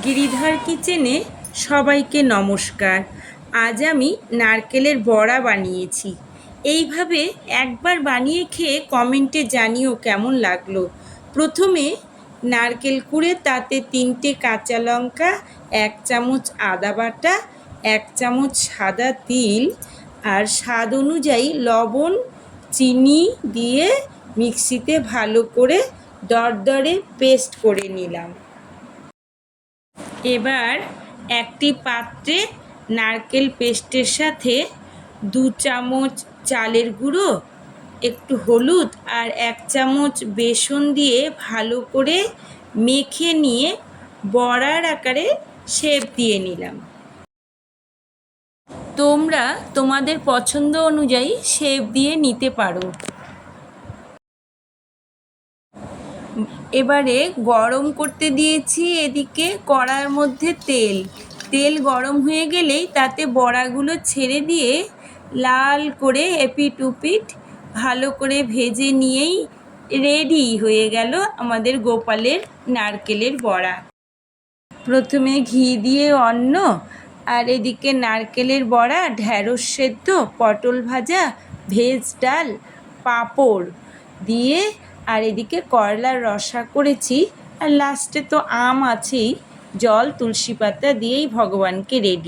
গিরিধর কিচেনে সবাইকে নমস্কার। আজ আমি নারকেলের বড়া বানিয়েছি। এইভাবে একবার বানিয়ে খেয়ে কমেন্টে জানিও কেমন লাগলো। প্রথমে নারকেল কুড়ে তাতে 3টে কাঁচা লঙ্কা, 1 চামচ আদা বাটা, 1 চামচ সাদা তিল আর স্বাদ অনুযায়ী লবণ, চিনি দিয়ে মিক্সিতে ভালো করে দরদরে পেস্ট করে নিলাম। এবার একটি পাত্রে নারকেল পেস্টের সাথে 2 চামচ চালের গুঁড়ো, একটু হলুদ আর 1 চামচ বেসন দিয়ে ভালো করে মেখে নিয়ে বড়ার আকারে শেপ দিয়ে নিলাম। তোমরা তোমাদের পছন্দ অনুযায়ী শেপ দিয়ে নিতে পারো। এবারে গরম করতে দিয়েছি এদিকে কড়ার মধ্যে তেল গরম হয়ে গেলেই তাতে বড়াগুলো ছেড়ে দিয়ে লাল করে এপিট ওপিট ভালো করে ভেজে নিয়েই রেডি হয়ে গেল আমাদের গোপালের নারকেলের বড়া। প্রথমে ঘি দিয়ে অন্ন, আর এদিকে নারকেলের বড়া, ঢ্যাঁড়স সেদ্ধ, পটল ভাজা, ভেজ ডাল, পাঁপড় দিয়ে, আর এদিকে করলার রসা করেছি, আর লাস্টে তো আম আছেই, জল তুলসী পাতা দিয়েই ভগবানকে রেডি।